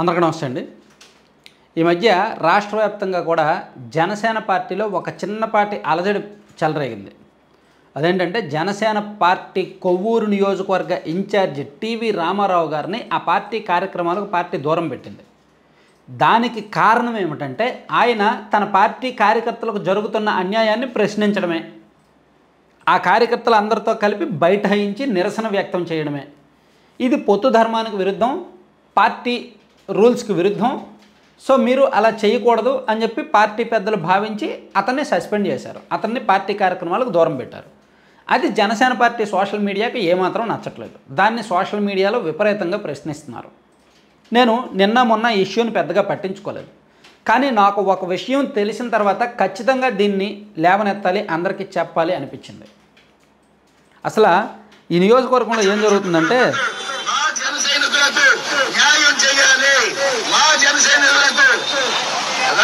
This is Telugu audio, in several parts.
అందరికీ నమస్తే అండి. ఈ మధ్య రాష్ట్ర వ్యాప్తంగా కూడా జనసేన పార్టీలో ఒక చిన్నపాటి అలజడి చెలరేగింది. అదేంటంటే జనసేన పార్టీ కొవ్వూరు నియోజకవర్గ ఇన్ఛార్జి టీవీ రామారావు గారిని ఆ పార్టీ కార్యక్రమాలకు పార్టీ దూరం పెట్టింది. దానికి కారణం ఏమిటంటే ఆయన తన పార్టీ కార్యకర్తలకు జరుగుతున్న అన్యాయాన్ని ప్రశ్నించడమే, ఆ కార్యకర్తలు అందరితో కలిపి బైఠాయించి నిరసన వ్యక్తం చేయడమే. ఇది పొత్తు ధర్మానికి విరుద్ధం, పార్టీ రూల్స్కి విరుద్ధం. సో మీరు అలా చేయకూడదు అని చెప్పి పార్టీ పెద్దలు భావించి అతన్ని సస్పెండ్ చేశారు, అతన్ని పార్టీ కార్యక్రమాలకు దూరం పెట్టారు. అది జనసేన పార్టీ సోషల్ మీడియాకి ఏమాత్రం నచ్చట్లేదు. దాన్ని సోషల్ మీడియాలో విపరీతంగా ప్రశ్నిస్తున్నారు. నేను నిన్న మొన్న ఈ ఇష్యూని పెద్దగా పట్టించుకోలేదు, కానీ నాకు ఒక విషయం తెలిసిన తర్వాత ఖచ్చితంగా దీన్ని లేవనెత్తాలి, అందరికీ చెప్పాలి అనిపించింది. అసలు ఈ నియోజకవర్గంలో ఏం జరుగుతుందంటే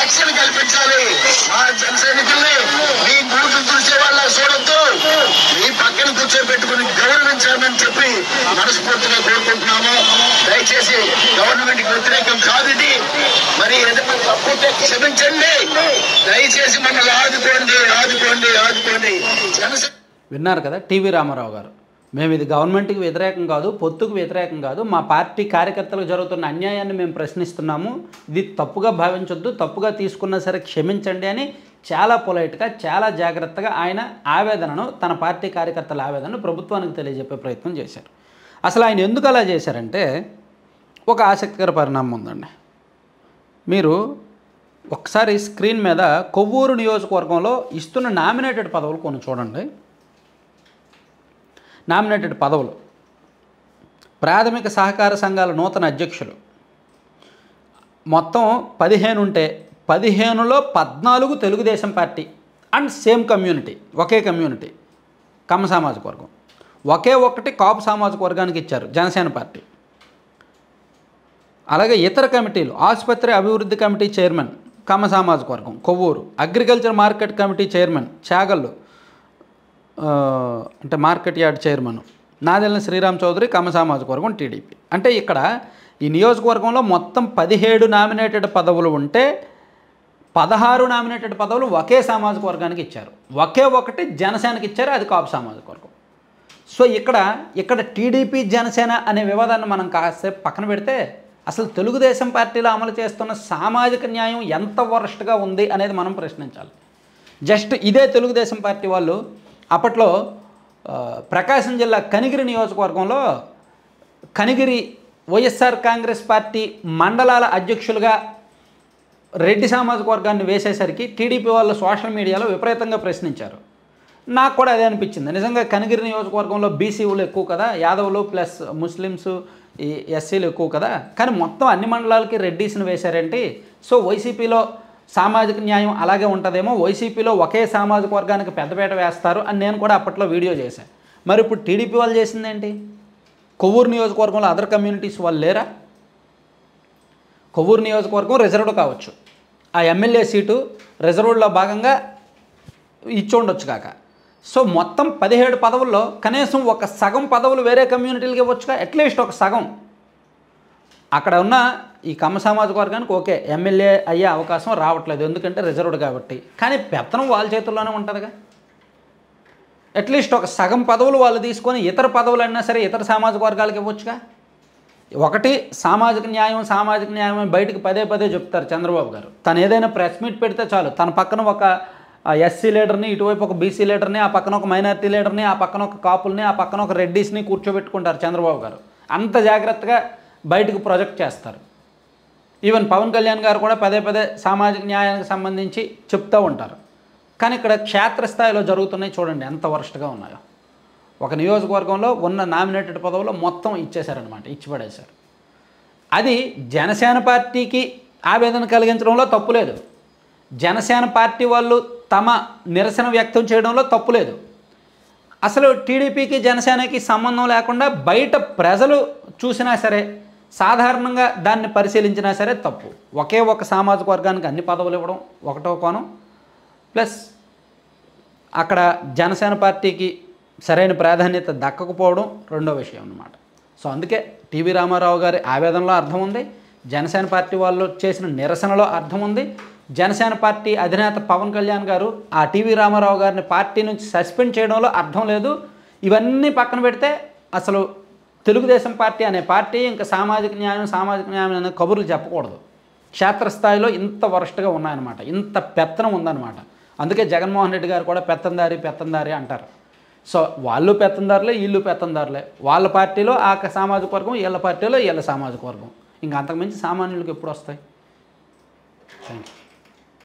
రక్షణ కల్పించాలి. మా జన సైనికుల్ని మీ బూతులు చూసే వాళ్ళ చూడొద్దు, మీ పక్కన కూర్చోబెట్టుకుని గౌరవించాలని చెప్పి మనస్ఫూర్తిగా కోరుకుంటున్నాము. దయచేసి గవర్నమెంట్ కి వ్యతిరేకం కాదు ఇది. మరి ఏదైనా తప్పుంటే క్షమించండి. దయచేసి మమ్మల్ని ఆదుకోండి, ఆదుకోండి, ఆదుకోండి. విన్నారు కదా టీవీ రామారావు గారు. మేము ఇది గవర్నమెంట్కి వ్యతిరేకం కాదు, పొత్తుకు వ్యతిరేకం కాదు, మా పార్టీ కార్యకర్తలకు జరుగుతున్న అన్యాయాన్ని మేము ప్రశ్నిస్తున్నాము, ఇది తప్పుగా భావించొద్దు, తప్పుగా తీసుకున్నా సరే క్షమించండి అని చాలా పొలైట్గా, చాలా జాగ్రత్తగా ఆయన ఆవేదనను, తన పార్టీ కార్యకర్తల ఆవేదనను ప్రభుత్వానికి తెలియజెప్పే ప్రయత్నం చేశారు. అసలు ఆయన ఎందుకు అలా చేశారంటే ఒక ఆసక్తికర పరిణామం ఉందండి. మీరు ఒకసారి స్క్రీన్ మీద కొవ్వూరు నియోజకవర్గంలో ఇస్తున్న నామినేటెడ్ పదవులు కొన్ని చూడండి. నామినేటెడ్ పదవులు: ప్రాథమిక సహకార సంఘాల నూతన అధ్యక్షులు మొత్తం 15 ఉంటే 15లో 14 Telugu Desam party and same community, ఒకే కమ్యూనిటీ కమ్మ సామాజిక వర్గం. ఒకే ఒకటి కాపు సామాజిక వర్గానికి ఇచ్చారు జనసేన పార్టీ. అలాగే ఇతర కమిటీలు: ఆసుపత్రి అభివృద్ధి కమిటీ చైర్మన్ కమ్మ సామాజిక వర్గం Kovvur, agriculture market committee chairman Chagallu అంటే market yard chairman Nadella Sriram Chowdary Kamma సామాజిక వర్గం టీడీపీ. అంటే ఇక్కడ ఈ నియోజకవర్గంలో మొత్తం 17 నామినేటెడ్ పదవులు ఉంటే 16 నామినేటెడ్ పదవులు ఒకే సామాజిక వర్గానికి ఇచ్చారు, ఒకే ఒకటి జనసేనకి ఇచ్చారు, అది కాపు సామాజిక వర్గం. సో ఇక్కడ టీడీపీ జనసేన అనే వివాదాన్ని మనం కాసేపు పక్కన పెడితే అసలు తెలుగుదేశం పార్టీలో అమలు చేస్తున్న సామాజిక న్యాయం ఎంత వరస్ట్గా ఉంది అనేది మనం ప్రశ్నించాలి. జస్ట్ ఇదే తెలుగుదేశం పార్టీ వాళ్ళు అప్పట్లో ప్రకాశం జిల్లా కనిగిరి నియోజకవర్గంలో కనిగిరి వైఎస్ఆర్ కాంగ్రెస్ పార్టీ మండలాల అధ్యక్షులుగా రెడ్డి సామాజిక వర్గాన్ని వేసేసరికి టీడీపీ వాళ్ళు సోషల్ మీడియాలో విపరీతంగా ప్రశ్నించారు. నాకు కూడా అదే అనిపించింది. నిజంగా కనిగిరి నియోజకవర్గంలో బీసీలు ఎక్కువ కదా, యాదవులు ప్లస్ ముస్లిమ్స్ ఈ ఎస్సీలు ఎక్కువ కదా, కానీ మొత్తం అన్ని మండలాలకి రెడ్డీస్ని వేశారేంటి? సో వైసీపీలో సామాజిక న్యాయం అలాగే ఉంటుందేమో, వైసీపీలో ఒకే సామాజిక వర్గానికి పెద్దపీట వేస్తారు అని నేను కూడా అప్పట్లో వీడియో చేశాను. మరి ఇప్పుడు టీడీపీ వాళ్ళు చేసిందేంటి? కొవ్వూరు నియోజకవర్గంలో అదర్ కమ్యూనిటీస్ వాళ్ళు లేరా? కొవ్వూరు నియోజకవర్గం రిజర్వ్డ్ కావచ్చు, ఆ ఎమ్మెల్యే సీటు రిజర్వ్డ్లో భాగంగా ఇచ్చి ఉండొచ్చు కాక. సో మొత్తం 17 పదవుల్లో కనీసం ఒక సగం పదవులు వేరే కమ్యూనిటీలకి ఇవ్వచ్చుగా, అట్లీస్ట్ ఒక సగం. అక్కడ ఉన్న ఈ కమ్మ సామాజిక వర్గానికి ఓకే ఎమ్మెల్యే అయ్యే అవకాశం రావట్లేదు, ఎందుకంటే రిజర్వ్డ్ కాబట్టి, కానీ పెత్తనం వాళ్ళ చేతుల్లోనే ఉంటుందిగా. అట్లీస్ట్ ఒక సగం పదవులు వాళ్ళు తీసుకొని ఇతర పదవులు అయినా సరే ఇతర సామాజిక వర్గాలకు ఇవ్వచ్చుగా. ఒకటి సామాజిక న్యాయం అని బయటకు పదే పదే చెప్తారు చంద్రబాబు గారు. తను ఏదైనా ప్రెస్ మీట్ పెడితే చాలు, తన పక్కన ఒక ఎస్సీ లీడర్ని, ఇటువైపు ఒక బీసీ లీడర్ని, ఆ పక్కన ఒక మైనారిటీ లీడర్ని, ఆ పక్కన ఒక కాపుల్ని, ఆ పక్కన ఒక రెడ్డీస్ని కూర్చోబెట్టుకుంటారు చంద్రబాబు గారు. అంత జాగ్రత్తగా బయటకు ప్రొజెక్ట్ చేస్తారు. ఈవెన్ పవన్ కళ్యాణ్ గారు కూడా పదే పదే సామాజిక న్యాయానికి సంబంధించి చెప్తూ ఉంటారు. కానీ ఇక్కడ క్షేత్రస్థాయిలో జరుగుతున్నాయి చూడండి ఎంత వరస్ట్గా ఉన్నాయో. ఒక నియోజకవర్గంలో ఉన్న నామినేటెడ్ పదవులు మొత్తం ఇచ్చేశారనమాట, ఇచ్చిపడేశారు. అది జనసేన పార్టీకి ఆవేదన కలిగించడంలో తప్పులేదు, జనసేన పార్టీ వాళ్ళు తమ నిరసన వ్యక్తం చేయడంలో తప్పులేదు. అసలు టీడీపీకి జనసేనకి సంబంధం లేకుండా బయట ప్రజలు చూసినా సరే, సాధారణంగా దాన్ని పరిశీలించినా సరే తప్పు. ఒకే ఒక సామాజిక వర్గానికి అన్ని పదవులు ఇవ్వడం ఒకటో కోణం, ప్లస్ అక్కడ జనసేన పార్టీకి సరైన ప్రాధాన్యత దక్కకపోవడం రెండో విషయం అన్నమాట. సో అందుకే టీవీ రామారావు గారి ఆవేదనలో అర్థం ఉంది, జనసేన పార్టీ వాళ్ళు చేసిన నిరసనలో అర్థం ఉంది. జనసేన పార్టీ అధినేత పవన్ కళ్యాణ్ గారు ఆ టీవీ రామారావు గారిని పార్టీ నుంచి సస్పెండ్ చేయడంలో అర్థం లేదు. ఇవన్నీ పక్కన పెడితే అసలు తెలుగుదేశం పార్టీ అనే పార్టీ ఇంకా సామాజిక న్యాయం అనే కబుర్లు చెప్పకూడదు. క్షేత్రస్థాయిలో ఇంత వరస్ట్గా ఉన్నాయన్నమాట, ఇంత పెత్తనం ఉందన్నమాట. అందుకే జగన్మోహన్ రెడ్డి గారు కూడా పెత్తందారి అంటారు. సో వాళ్ళు పెత్తందారులే, వీళ్ళు పెత్తందారులే. వాళ్ళ పార్టీలో ఆ సామాజిక వర్గం, వీళ్ళ పార్టీలో వీళ్ళ సామాజిక వర్గం. ఇంకా అంతకుమించి సామాన్యులకు ఎప్పుడు వస్తాయి? Thank you.